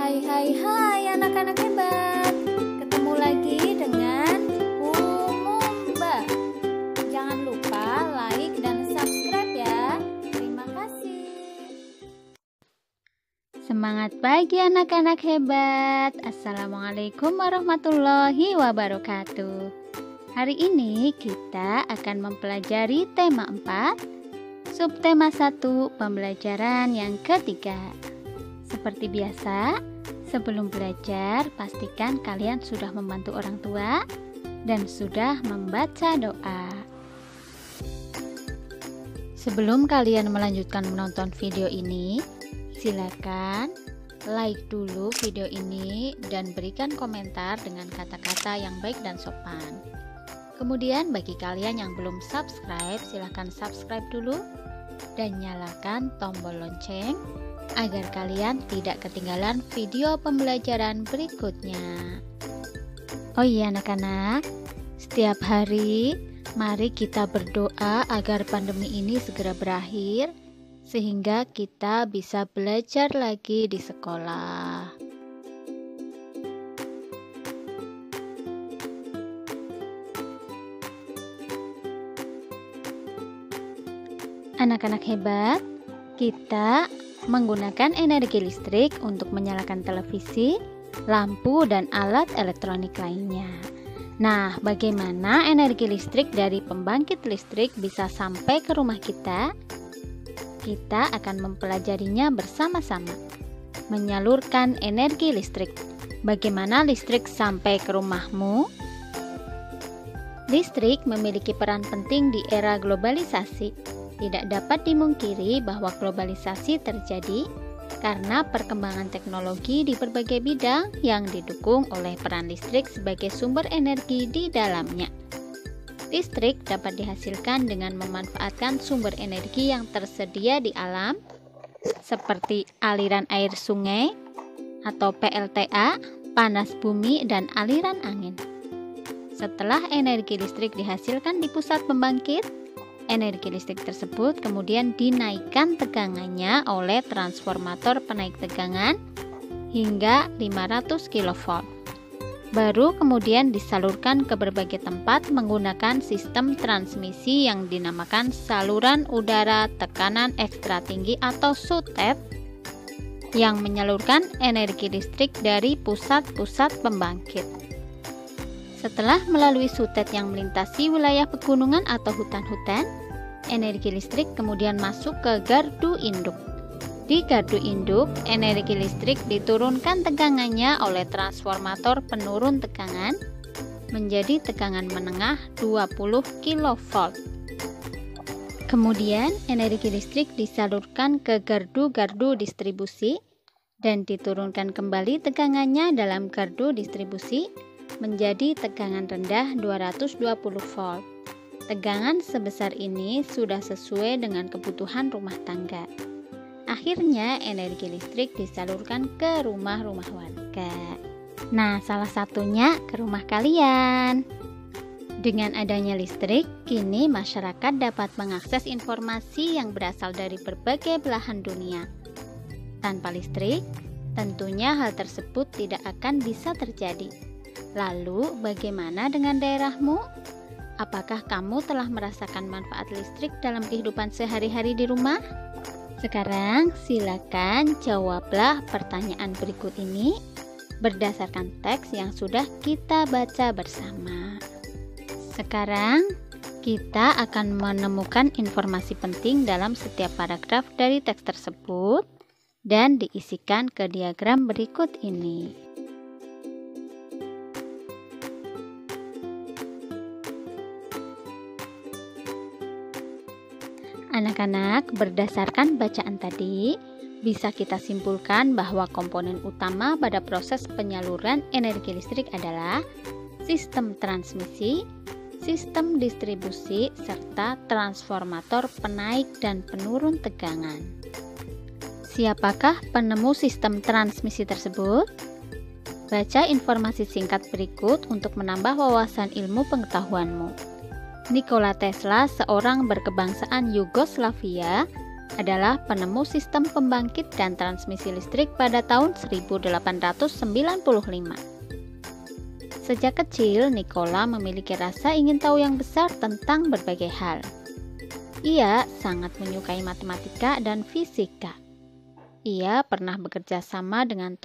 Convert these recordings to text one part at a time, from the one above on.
Hai anak-anak hebat. Ketemu lagi dengan Umumba. Jangan lupa like dan subscribe ya. Terima kasih. Semangat pagi anak-anak hebat. Assalamualaikum warahmatullahi wabarakatuh. Hari ini kita akan mempelajari tema 4, subtema 1, pembelajaran yang ketiga. Seperti biasa, sebelum belajar, pastikan kalian sudah membantu orang tua dan sudah membaca doa. Sebelum kalian melanjutkan menonton video ini, silakan like dulu video ini dan berikan komentar dengan kata-kata yang baik dan sopan. Kemudian bagi kalian yang belum subscribe, silakan subscribe dulu dan nyalakan tombol lonceng agar kalian tidak ketinggalan video pembelajaran berikutnya. Oh iya anak-anak, setiap hari mari kita berdoa agar pandemi ini segera berakhir sehingga kita bisa belajar lagi di sekolah. Anak-anak hebat, kita menggunakan energi listrik untuk menyalakan televisi, lampu, dan alat elektronik lainnya. Nah, bagaimana energi listrik dari pembangkit listrik bisa sampai ke rumah kita? Kita akan mempelajarinya bersama-sama. Menyalurkan energi listrik. Bagaimana listrik sampai ke rumahmu? Listrik memiliki peran penting di era globalisasi. Tidak dapat dimungkiri bahwa globalisasi terjadi karena perkembangan teknologi di berbagai bidang yang didukung oleh peran listrik sebagai sumber energi di dalamnya. Listrik dapat dihasilkan dengan memanfaatkan sumber energi yang tersedia di alam, seperti aliran air sungai atau PLTA, panas bumi, dan aliran angin. Setelah energi listrik dihasilkan di pusat pembangkit, energi listrik tersebut kemudian dinaikkan tegangannya oleh transformator penaik tegangan hingga 500 kV. Baru kemudian disalurkan ke berbagai tempat menggunakan sistem transmisi yang dinamakan saluran udara tekanan ekstra tinggi atau SUTET yang menyalurkan energi listrik dari pusat-pusat pembangkit. Setelah melalui SUTET yang melintasi wilayah pegunungan atau hutan-hutan, energi listrik kemudian masuk ke gardu induk. Di gardu induk, energi listrik diturunkan tegangannya oleh transformator penurun tegangan menjadi tegangan menengah 20 kV. Kemudian, energi listrik disalurkan ke gardu-gardu distribusi dan diturunkan kembali tegangannya dalam gardu distribusi menjadi tegangan rendah 220 volt. Tegangan sebesar ini sudah sesuai dengan kebutuhan rumah tangga. Akhirnya energi listrik disalurkan ke rumah-rumah warga. Nah, salah satunya ke rumah kalian. Dengan adanya listrik, kini masyarakat dapat mengakses informasi yang berasal dari berbagai belahan dunia. Tanpa listrik, tentunya hal tersebut tidak akan bisa terjadi. Lalu, bagaimana dengan daerahmu? Apakah kamu telah merasakan manfaat listrik dalam kehidupan sehari-hari di rumah? Sekarang, silakan jawablah pertanyaan berikut ini berdasarkan teks yang sudah kita baca bersama. Sekarang, kita akan menemukan informasi penting dalam setiap paragraf dari teks tersebut dan diisikan ke diagram berikut ini. Anak-anak, berdasarkan bacaan tadi, bisa kita simpulkan bahwa komponen utama pada proses penyaluran energi listrik adalah sistem transmisi, sistem distribusi, serta transformator penaik dan penurun tegangan. Siapakah penemu sistem transmisi tersebut? Baca informasi singkat berikut untuk menambah wawasan ilmu pengetahuanmu. Nikola Tesla, seorang berkebangsaan Yugoslavia, adalah penemu sistem pembangkit dan transmisi listrik pada tahun 1895. Sejak kecil, Nikola memiliki rasa ingin tahu yang besar tentang berbagai hal. Ia sangat menyukai matematika dan fisika. Ia pernah bekerja sama dengan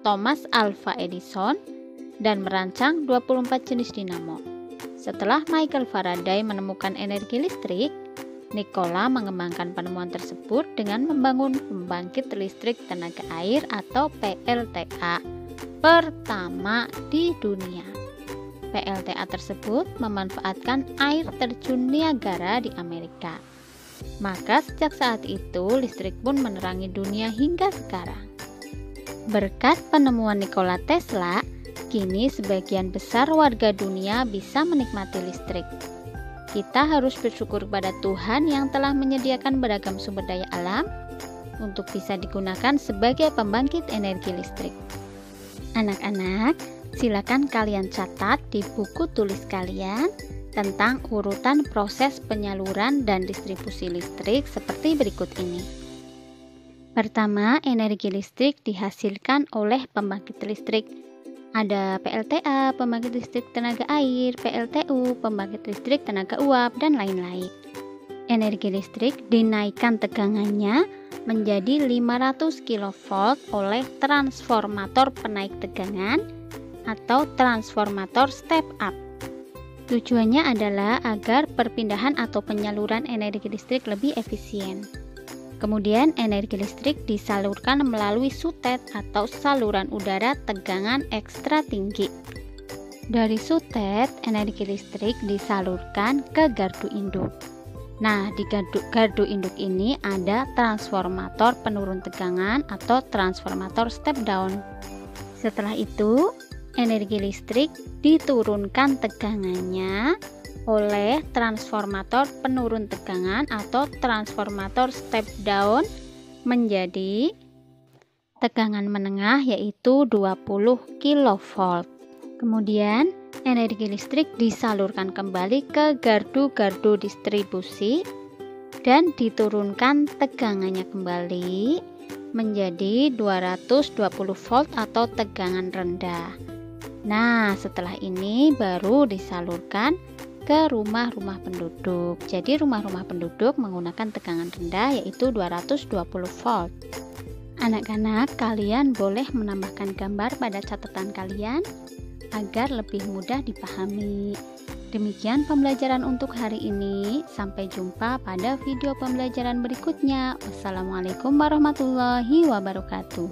Thomas Alva Edison dan merancang 24 jenis dinamo. Setelah Michael Faraday menemukan energi listrik, Nikola mengembangkan penemuan tersebut dengan membangun pembangkit listrik tenaga air atau PLTA pertama di dunia. PLTA tersebut memanfaatkan air terjun Niagara di Amerika. Maka sejak saat itu listrik pun menerangi dunia hingga sekarang. Berkat penemuan Nikola Tesla, kini sebagian besar warga dunia bisa menikmati listrik. Kita harus bersyukur kepada Tuhan yang telah menyediakan beragam sumber daya alam untuk bisa digunakan sebagai pembangkit energi listrik. Anak-anak, silakan kalian catat di buku tulis kalian tentang urutan proses penyaluran dan distribusi listrik seperti berikut ini. Pertama, energi listrik dihasilkan oleh pembangkit listrik. Ada PLTA, pembangkit listrik tenaga air, PLTU, pembangkit listrik tenaga uap, dan lain-lain. Energi listrik dinaikkan tegangannya menjadi 500 kV oleh transformator penaik tegangan atau transformator step up. Tujuannya adalah agar perpindahan atau penyaluran energi listrik lebih efisien. Kemudian energi listrik disalurkan melalui sutet atau saluran udara tegangan ekstra tinggi. Dari sutet, energi listrik disalurkan ke gardu induk. Nah, di gardu induk ini ada transformator penurun tegangan atau transformator step down. Setelah itu, energi listrik diturunkan tegangannya oleh transformator penurun tegangan atau transformator step down menjadi tegangan menengah yaitu 20 kV. Kemudian energi listrik disalurkan kembali ke gardu-gardu distribusi dan diturunkan tegangannya kembali menjadi 220 volt atau tegangan rendah. Nah, setelah ini baru disalurkan ke rumah-rumah penduduk. Jadi rumah-rumah penduduk menggunakan tegangan rendah yaitu 220 volt. Anak-anak, kalian boleh menambahkan gambar pada catatan kalian agar lebih mudah dipahami. Demikian pembelajaran untuk hari ini. Sampai jumpa pada video pembelajaran berikutnya. Wassalamualaikum warahmatullahi wabarakatuh.